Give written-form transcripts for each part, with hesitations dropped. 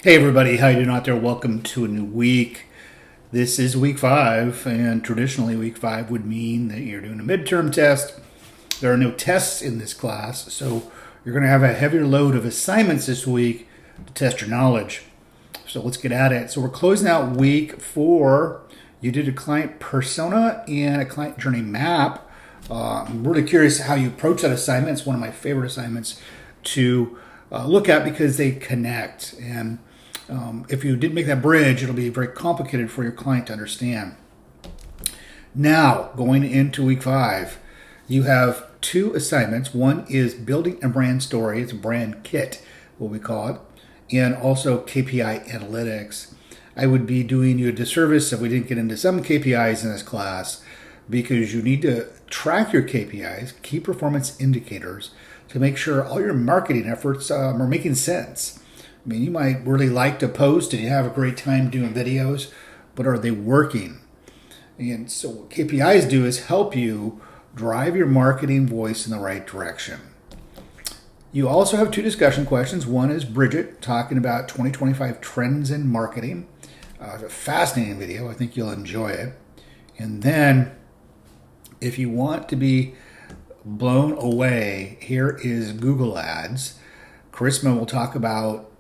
Hey everybody, how you doing out there? Welcome to a new week. This is week 5, and traditionally week 5 would mean that you're doing a midterm test. There are no tests in this class, so you're going to have a heavier load of assignments this week to test your knowledge. So let's get at it. So we're closing out week 4. You did a client persona and a client journey map. I'm really curious how you approach that assignment. It's one of my favorite assignments to look at because they connect. And if you didn't make that bridge, it'll be very complicated for your client to understand. Now, going into week 5, you have 2 assignments. One is building a brand story. It's a brand kit, what we call it, and also KPI analytics. I would be doing you a disservice if we didn't get into some KPIs in this class, because you need to track your KPIs, key performance indicators, to make sure all your marketing efforts are making sense. I mean, you might really like to post and you have a great time doing videos, but are they working? And so what KPIs do is help you drive your marketing voice in the right direction. You also have 2 discussion questions. One is Bridget talking about 2025 trends in marketing. It's a fascinating video. I think you'll enjoy it. And then if you want to be blown away, here is Google Ads. Ccsmw will talk about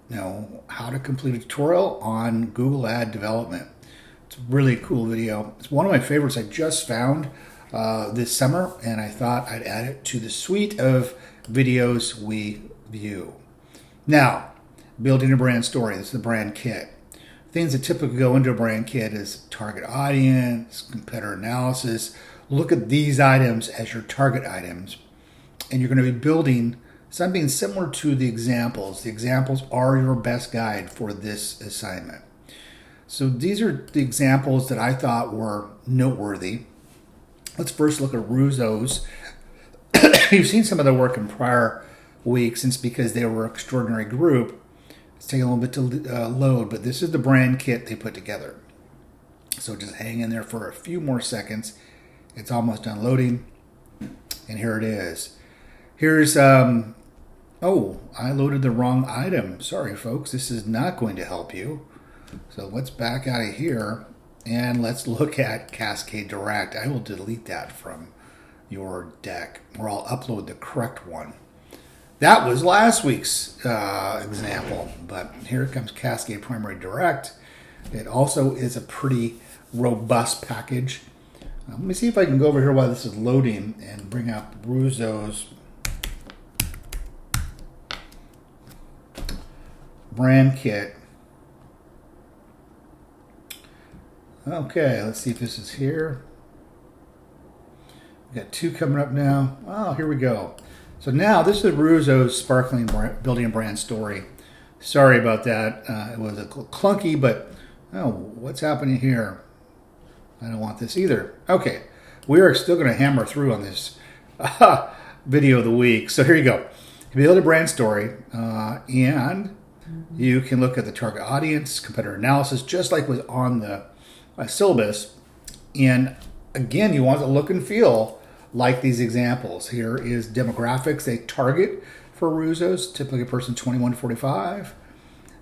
how to complete a tutorial on Google ad development. It's a really cool video. It's one of my favorites I just found this summer, and I thought I'd add it to the suite of videos we view. Now, building a brand story. This is the brand kit. Things that typically go into a brand kit is target audience, competitor analysis. Look at these items as your target items, and you're going to be building something similar to the examples. The examples are your best guide for this assignment. So these are the examples that I thought were noteworthy. Let's first look at Ruzo's. You've seen some of their work in prior weeks, and it's because they were an extraordinary group. It's taking a little bit to load, but this is the brand kit they put together. So just hang in there for a few more seconds. It's almost done loading, and here it is. Here's, oh, I loaded the wrong item. Sorry, folks, this is not going to help you. So let's back out of here, and let's look at Cascade Direct. I will delete that from your deck, or I'll upload the correct one. That was last week's example, but here comes Cascade Primary Direct. It also is a pretty robust package. Let me see if I can go over here while this is loading and bring up Ruzo's brand kit. Okay, let's see if this is here. We've got 2 coming up now. Oh, here we go. So now this is Ruzo's sparkling building a brand story. Sorry about that. It was a clunky, but what's happening here? I don't want this either. Okay, we are still going to hammer through on this video of the week. So here you go. You build a brand story, and you can look at the target audience, competitor analysis, just like was on the syllabus. And again, you want it to look and feel like these examples. Here is demographics they target for Ruzo's, typically a person 21 to 45,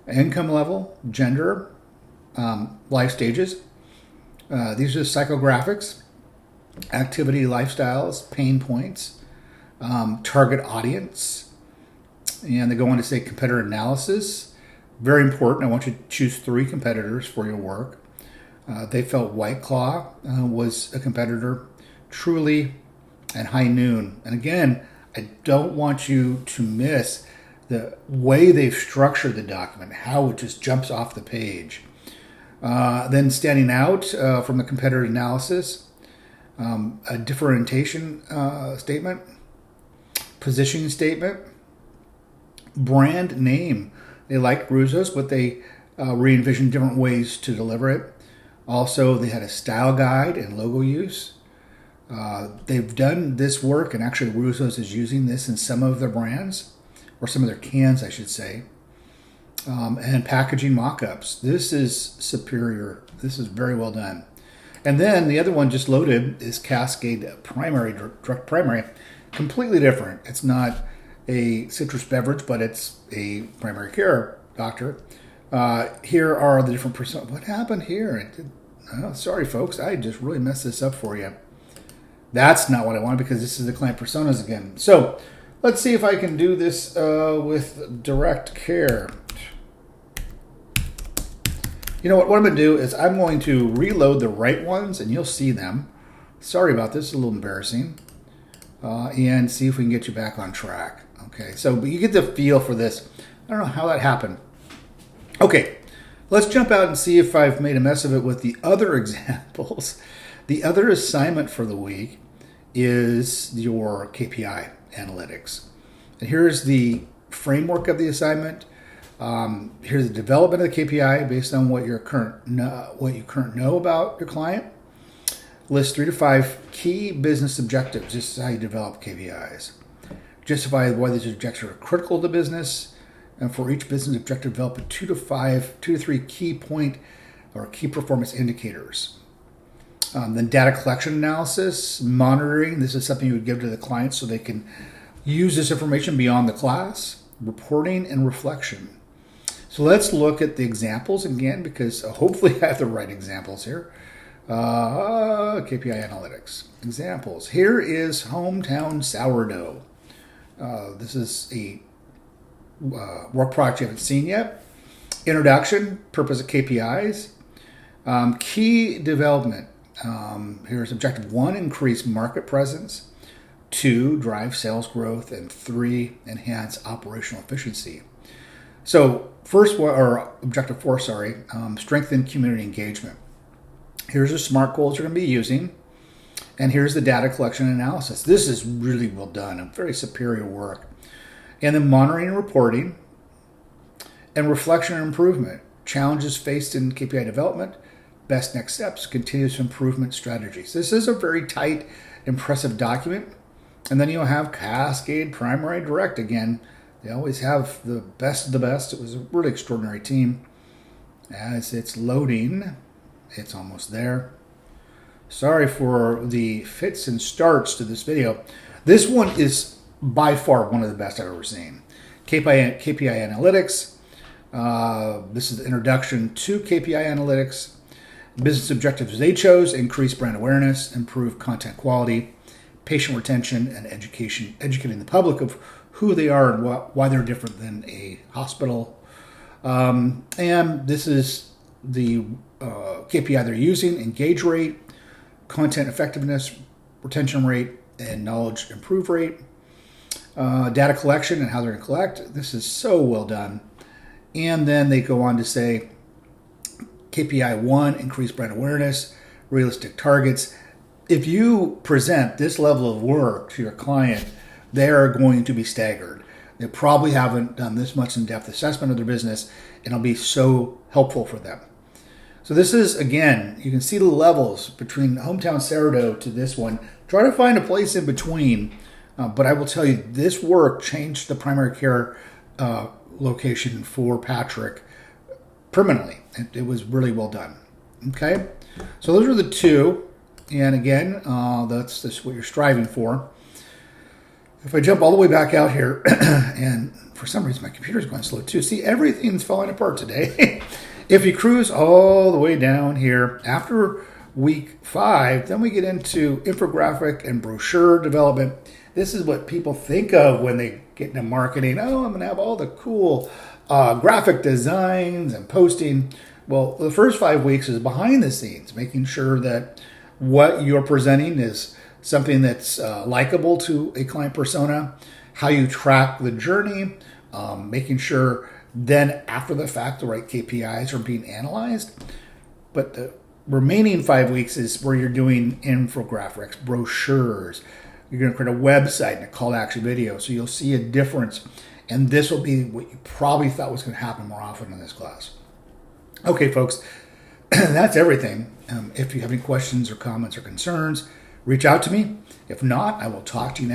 income level, gender, life stages. These are psychographics, activity, lifestyles, pain points, target audience, and they go on to say competitor analysis. Very important. I want you to choose 3 competitors for your work. They felt White Claw was a competitor, Truly, and High Noon. And again, I don't want you to miss the way they've structured the document, how it just jumps off the page. Then standing out from the competitor analysis, a differentiation statement, positioning statement, brand name. They liked Ruzo's, but they re-envisioned different ways to deliver it. Also, they had a style guide and logo use. They've done this work, and actually Ruzo's is using this in some of their brands, or some of their cans, I should say. And packaging mock-ups. This is superior. This is very well done. And then the other one just loaded is Cascade Primary, Direct Primary. Completely different. It's not a citrus beverage, but it's a primary care doctor. Here are the different personas. What happened here? Sorry, folks. I just really messed this up for you. That's not what I wanted because this is the client personas again. So let's see if I can do this with direct care. You know what? What I'm going to do is I'm going to reload the right ones, and you'll see them. Sorry about this. It's a little embarrassing. And see if we can get you back on track. Okay, so you get the feel for this. I don't know how that happened. Okay, let's jump out and see if I've made a mess of it with the other examples. The other assignment for the week is your KPI analytics. And here's the framework of the assignment. Here's the development of the KPI based on what you currently know about your client. List 3 to 5 key business objectives. This is how you develop KPIs. Justify why these objectives are critical to business. And for each business objective, develop 2 to 3 key point or key performance indicators. Then data collection analysis, monitoring. This is something you would give to the client so they can use this information beyond the class. Reporting and reflection. So let's look at the examples again because hopefully I have the right examples here. KPI analytics. Examples. Here is hometown sourdough. This is a work product you haven't seen yet. Introduction, purpose of KPIs. Key development. Here's objective 1, increase market presence. 2, drive sales growth. And 3, enhance operational efficiency. So first one, or objective 4, strengthen community engagement. Here's the SMART goals you're going to be using. And here's the data collection and analysis. This is really well done and very superior work. And then monitoring and reporting. And reflection and improvement. Challenges faced in KPI development. Best next steps. Continuous improvement strategies. This is a very tight, impressive document. And then you'll have Cascade, Primary, Direct again. They always have the best of the best. It was a really extraordinary team. As it's loading, it's almost there. Sorry for the fits and starts to this video. This one is by far one of the best I've ever seen. KPI analytics. This is the introduction to KPI analytics. Business objectives they chose: increase brand awareness, improve content quality, patient retention, and educating the public of who they are and why they're different than a hospital. And this is the KPI they're using: engage rate, content effectiveness, retention rate, and knowledge improve rate. Data collection and how they're going to collect. This is so well done. And then they go on to say KPI 1, increase brand awareness, realistic targets. If you present this level of work to your client, they are going to be staggered. They probably haven't done this much in-depth assessment of their business, and it'll be so helpful for them. So this is, again, you can see the levels between hometown sourdough to this one. Try to find a place in between, but I will tell you, this work changed the primary care location for Patrick permanently. It was really well done. Okay, so those are the two, and again, that's what you're striving for. If I jump all the way back out here, and for some reason my computer's going slow too. See, everything's falling apart today. If you cruise all the way down here, after week 5, then we get into infographic and brochure development. This is what people think of when they get into marketing. Oh, I'm going to have all the cool graphic designs and posting. Well, the first 5 weeks is behind the scenes, making sure that what you're presenting is something that's likable to a client persona, how you track the journey, making sure then after the fact the right KPIs are being analyzed. But the remaining 5 weeks is where you're doing infographics, brochures. You're going to create a website and a call to action video. So you'll see a difference. And this will be what you probably thought was going to happen more often in this class. Okay, folks, that's everything. If you have any questions or comments or concerns, reach out to me. If not, I will talk to you next